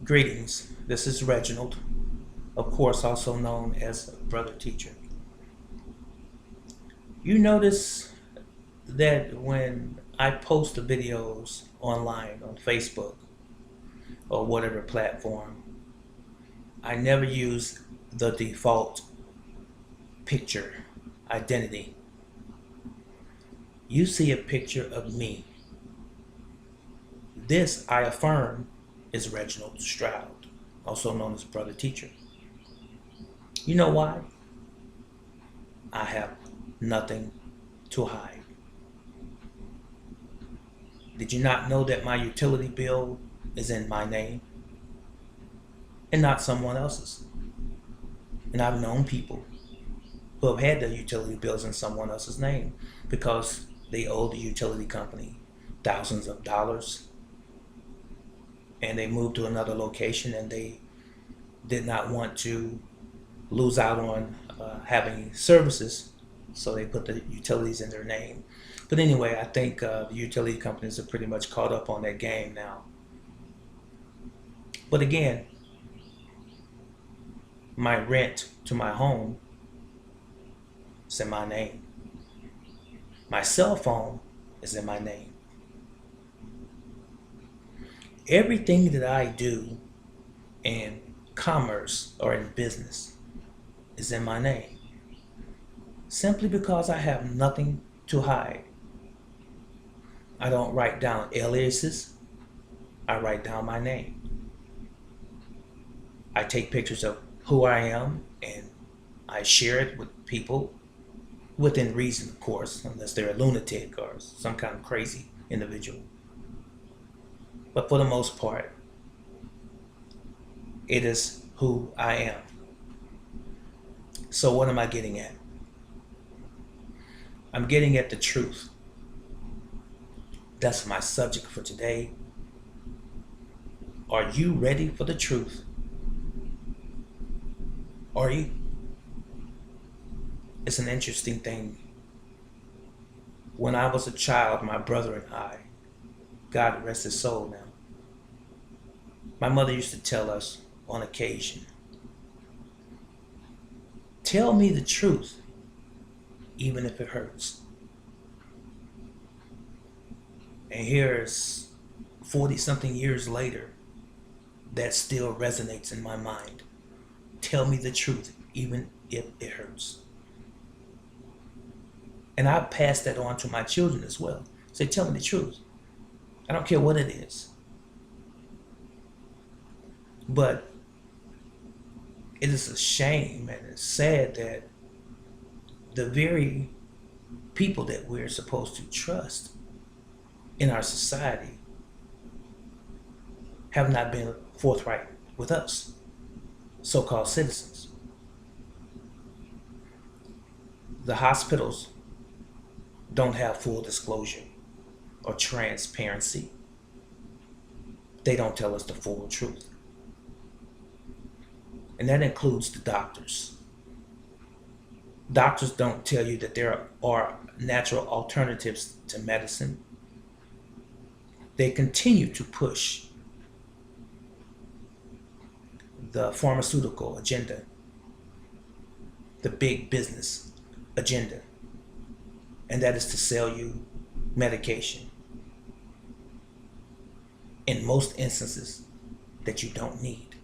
Greetings, this is Reginald, of course also known as Brother Teacher. You notice that when I post the videos online on Facebook or whatever platform, I never use the default picture identity. You see a picture of me. This, I affirm, is Reginald Stroud, also known as Brother Teacher. You know why? I have nothing to hide. Did you not know that my utility bill is in my name and not someone else's? And I've known people who have had their utility bills in someone else's name because they owe the utility company thousands of dollars and they moved to another location and they did not want to lose out on having services, so they put the utilities in their name. But anyway, I think the utility companies are pretty much caught up on that game now. But again, my rent to my home is in my name. My cell phone is in my name. Everything that I do in commerce or in business is in my name, simply because I have nothing to hide. I don't write down aliases. I write down my name. I take pictures of who I am and I share it with people within reason, of course, unless they're a lunatic or some kind of crazy individual. But for the most part, it is who I am. So what am I getting at? I'm getting at the truth. That's my subject for today. Are you ready for the truth? Are you? It's an interesting thing. When I was a child, my brother and I, God rest his soul now, my mother used to tell us on occasion, tell me the truth, even if it hurts. And here's 40 something years later, that still resonates in my mind. Tell me the truth, even if it hurts. And I pass that on to my children as well. Say, tell me the truth. I don't care what it is. But it is a shame and it's sad that the very people that we're supposed to trust in our society have not been forthright with us, so-called citizens. The hospitals don't have full disclosure or transparency. They don't tell us the full truth. And that includes the doctors. Doctors don't tell you that there are natural alternatives to medicine. They continue to push the pharmaceutical agenda, the big business agenda, and that is to sell you medication in most instances that you don't need.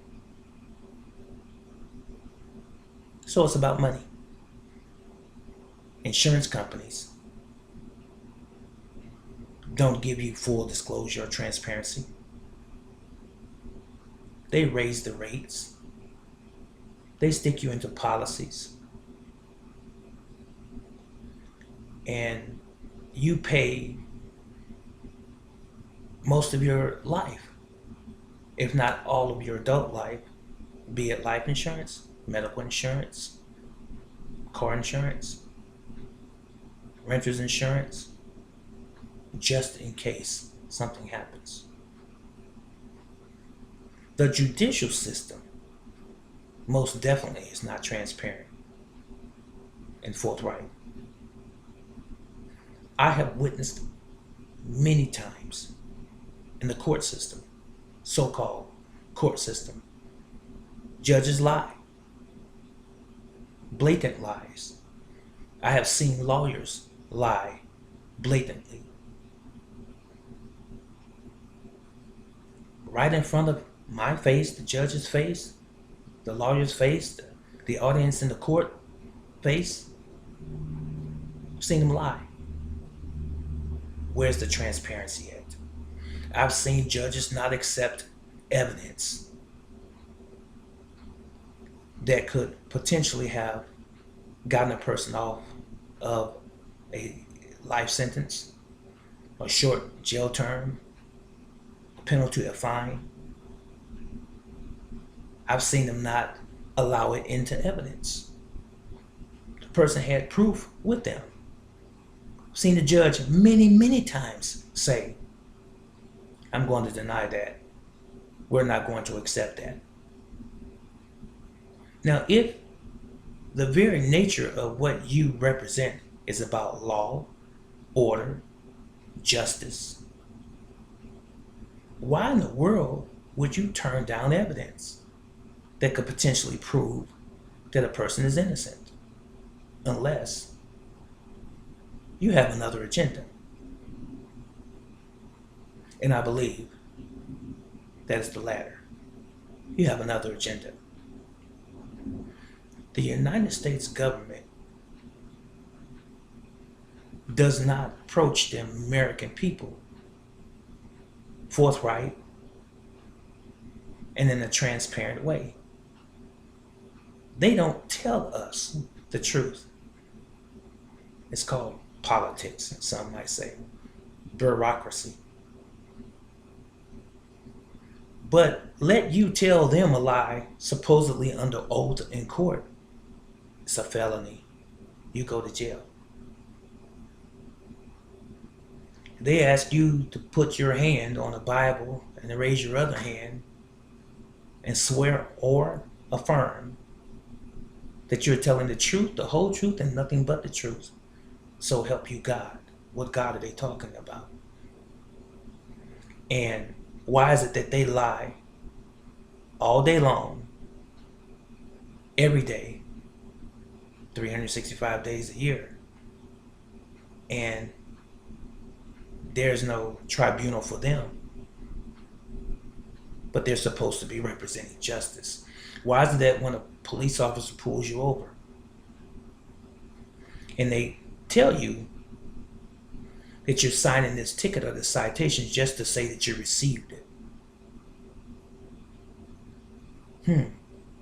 So it's about money. Insurance companies don't give you full disclosure or transparency. They raise the rates. They stick you into policies. And you pay most of your life, if not all of your adult life, be it life insurance, medical insurance, car insurance, renter's insurance, just in case something happens. The judicial system most definitely is not transparent and forthright. I have witnessed many times in the court system, so-called court system. Judges lie, blatant lies. I have seen lawyers lie blatantly. Right in front of my face, the judge's face, the lawyer's face, the audience in the court face. I've seen them lie. Where's the transparency at? I've seen judges not accept evidence that could potentially have gotten a person off of a life sentence, a short jail term, a penalty, a fine. I've seen them not allow it into evidence. The person had proof with them. I've seen the judge many times say, I'm going to deny that. We're not going to accept that. Now, if the very nature of what you represent is about law, order, justice, why in the world would you turn down evidence that could potentially prove that a person is innocent? Unless you have another agenda. And I believe that is the latter. You have another agenda. The United States government does not approach the American people forthright and in a transparent way. They don't tell us the truth. It's called politics, some might say, bureaucracy. But let you tell them a lie, supposedly under oath in court. It's a felony. You go to jail. They ask you to put your hand on a Bible and to raise your other hand and swear or affirm that you're telling the truth, the whole truth, and nothing but the truth. So help you God. What God are they talking about? And why is it that they lie all day long, every day, 365 days a year, and there's no tribunal for them, but they're supposed to be representing justice? Why is it that when a police officer pulls you over and they tell you that you're signing this ticket or this citation just to say that you received it?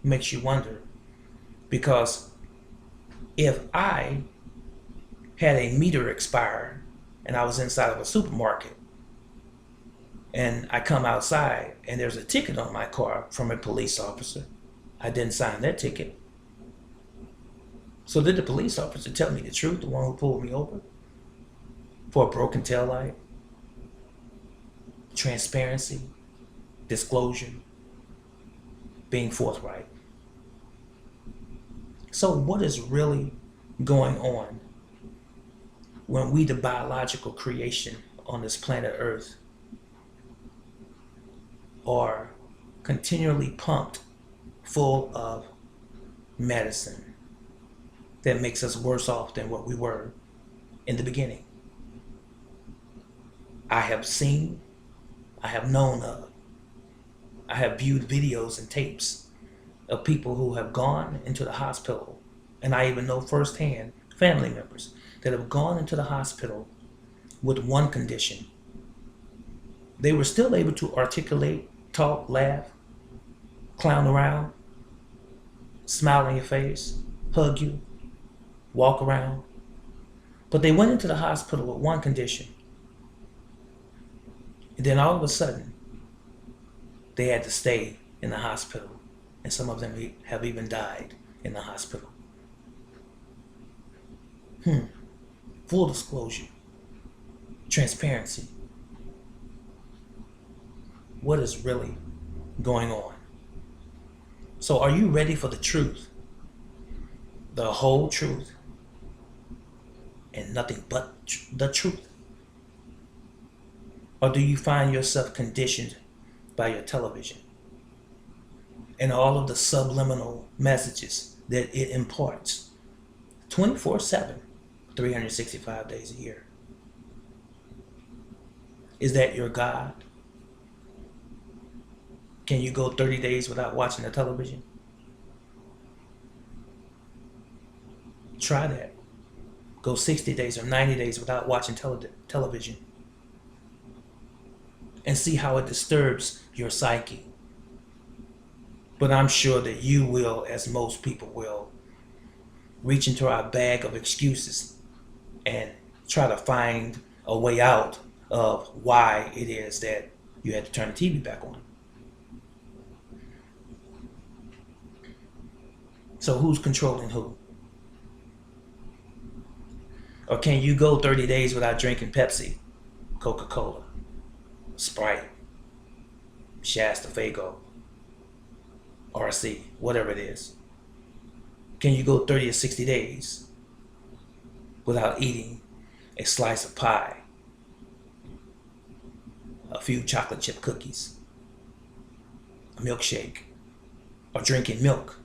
Makes you wonder. Because if I had a meter expire and I was inside of a supermarket and I come outside and there's a ticket on my car from a police officer, I didn't sign that ticket. So did the police officer tell me the truth, the one who pulled me over for a broken taillight? Transparency, disclosure, being forthright. So what is really going on when we, the biological creation on this planet Earth, are continually pumped full of medicine that makes us worse off than what we were in the beginning? I have seen, I have known of, I have viewed videos and tapes of people who have gone into the hospital, and I even know firsthand family members that have gone into the hospital with one condition. They were still able to articulate, talk, laugh, clown around, smile on your face, hug you, walk around. But they went into the hospital with one condition. And then all of a sudden, they had to stay in the hospital. And some of them have even died in the hospital. Full disclosure. Transparency. What is really going on? So are you ready for the truth? The whole truth? And nothing but the truth? Or do you find yourself conditioned by your television, and all of the subliminal messages that it imparts 24/7, 365 days a year. Is that your God? Can you go 30 days without watching the television? Try that. Go 60 days or 90 days without watching television and see how it disturbs your psyche. But I'm sure that you will, as most people will, reach into our bag of excuses and try to find a way out of why it is that you had to turn the TV back on. So who's controlling who? Or can you go 30 days without drinking Pepsi, Coca-Cola, Sprite, Shasta Fago, RC, whatever it is? Can you go 30 or 60 days without eating a slice of pie, a few chocolate chip cookies, a milkshake, or drinking milk?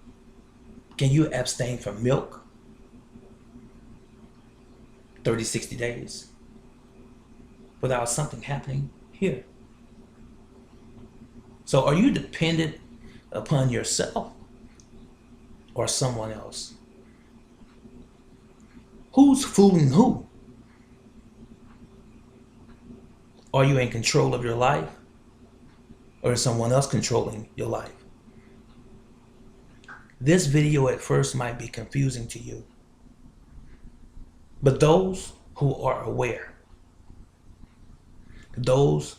Can you abstain from milk 30, 60 days without something happening here? So are you dependent upon yourself or someone else? Who's fooling who? Are you in control of your life, or is someone else controlling your life? This video at first might be confusing to you, but those who are aware, those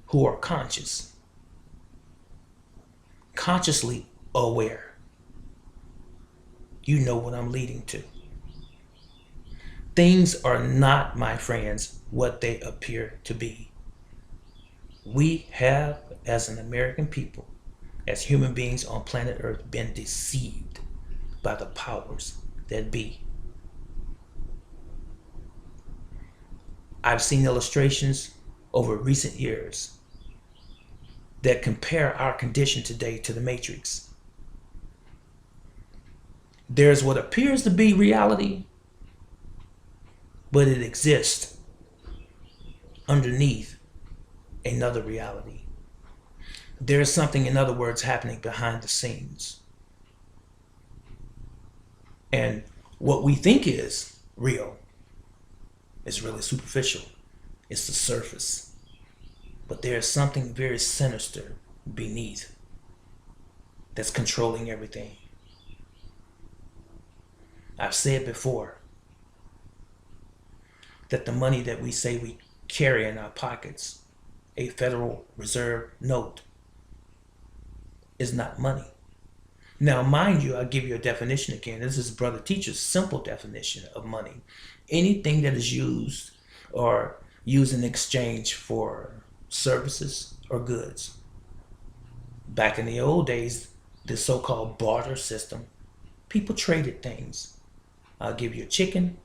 who are consciously aware, you know what I'm leading to. Things are not, my friends, what they appear to be. We have, as an American people, as human beings on planet Earth, been deceived by the powers that be. I've seen illustrations over recent years that compare our condition today to the Matrix. There's what appears to be reality, but it exists underneath another reality. There's something, in other words, happening behind the scenes. And what we think is real is really superficial. It's the surface. But there's something very sinister beneath that's controlling everything. I've said before that the money that we say we carry in our pockets, a Federal Reserve note, is not money. Now, mind you, I'll give you a definition again. This is Brother Teacher's simple definition of money. Anything that is used or used in exchange for services or goods. Back in the old days, the so-called barter system, people traded things. I'll give you a chicken.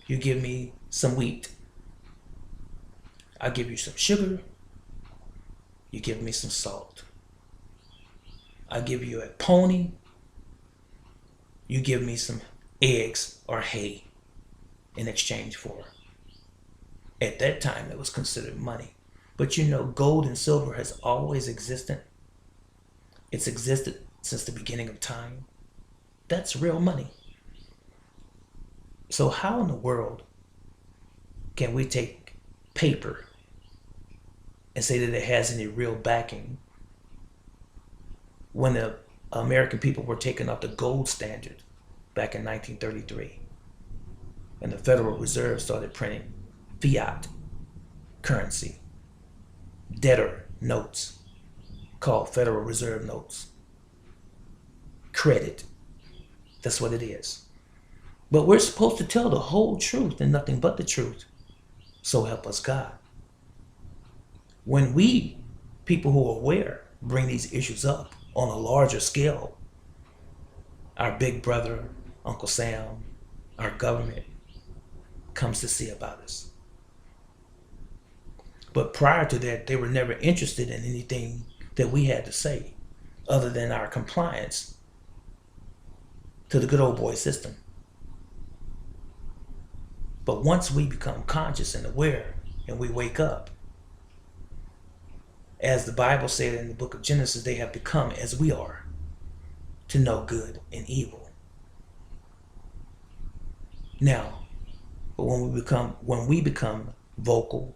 You give me some wheat. I'll give you some sugar. You give me some salt. I'll give you a pony. You give me some eggs or hay in exchange for. At that time, it was considered money. But you know, gold and silver has always existed. It's existed since the beginning of time. That's real money. So how in the world can we take paper and say that it has any real backing when the American people were taking up the gold standard back in 1933 and the Federal Reserve started printing fiat currency, debtor notes called Federal Reserve notes? Credit. That's what it is. But we're supposed to tell the whole truth and nothing but the truth. So help us God. When we, people who are aware, bring these issues up on a larger scale, our big brother, Uncle Sam, our government comes to see about us. But prior to that, they were never interested in anything that we had to say. other than our compliance to the good old boy system. But once we become conscious and aware and we wake up, as the Bible said in the book of Genesis, they have become as we are, to know good and evil. Now, but when we become vocal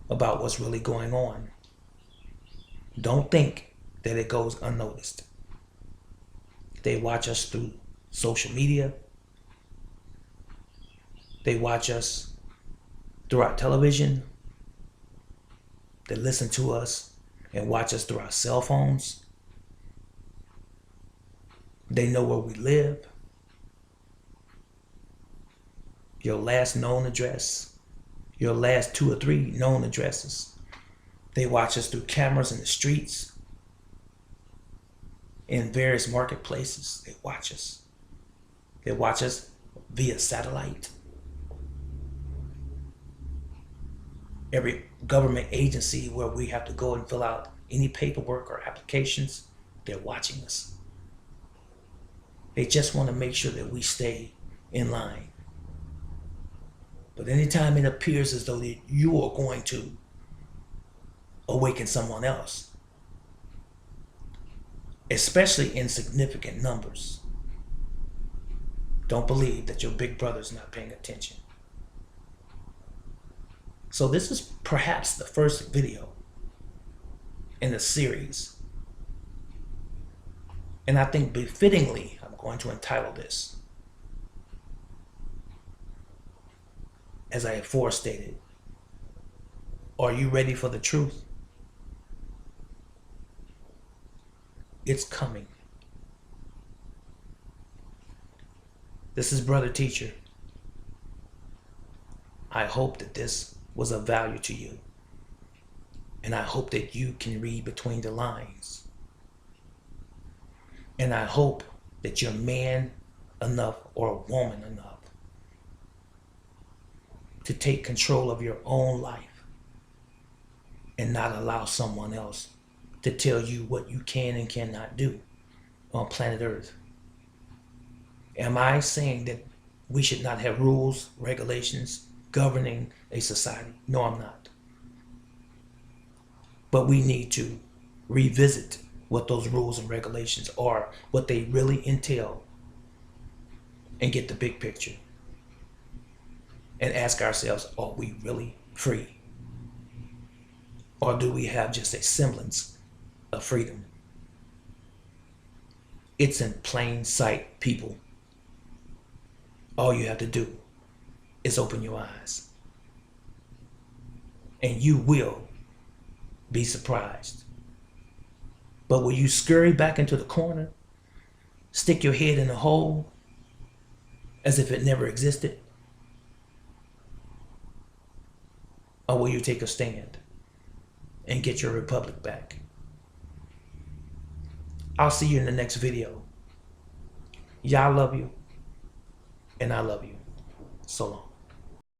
about what's really going on, don't think that it goes unnoticed. They watch us through social media. They watch us through our television. They listen to us and watch us through our cell phones. They know where we live. Your last known address, your last 2 or 3 known addresses. They watch us through cameras in the streets, in various marketplaces. They watch us. They watch us via satellite. Every government agency where we have to go and fill out any paperwork or applications, they're watching us. They just want to make sure that we stay in line. But anytime it appears as though that you are going to awaken someone else, especially in significant numbers, don't believe that your big brother's not paying attention. So this is perhaps the first video in the series. And I think befittingly, I'm going to entitle this, as I have forestated, are you ready for the truth? It's coming. This is Brother Teacher. I hope that this was of value to you. And I hope that you can read between the lines. And I hope that you're man enough or woman enough to take control of your own life and not allow someone else to tell you what you can and cannot do on planet Earth. Am I saying that we should not have rules, regulations governing a society? No, I'm not. But we need to revisit what those rules and regulations are, what they really entail, and get the big picture. And ask ourselves, are we really free? Or do we have just a semblance of freedom? It's in plain sight, people. All you have to do is open your eyes. And you will be surprised. But will you scurry back into the corner, stick your head in a hole, as if it never existed? Or will you take a stand and get your republic back? I'll see you in the next video. Y'all love you, and I love you. So long.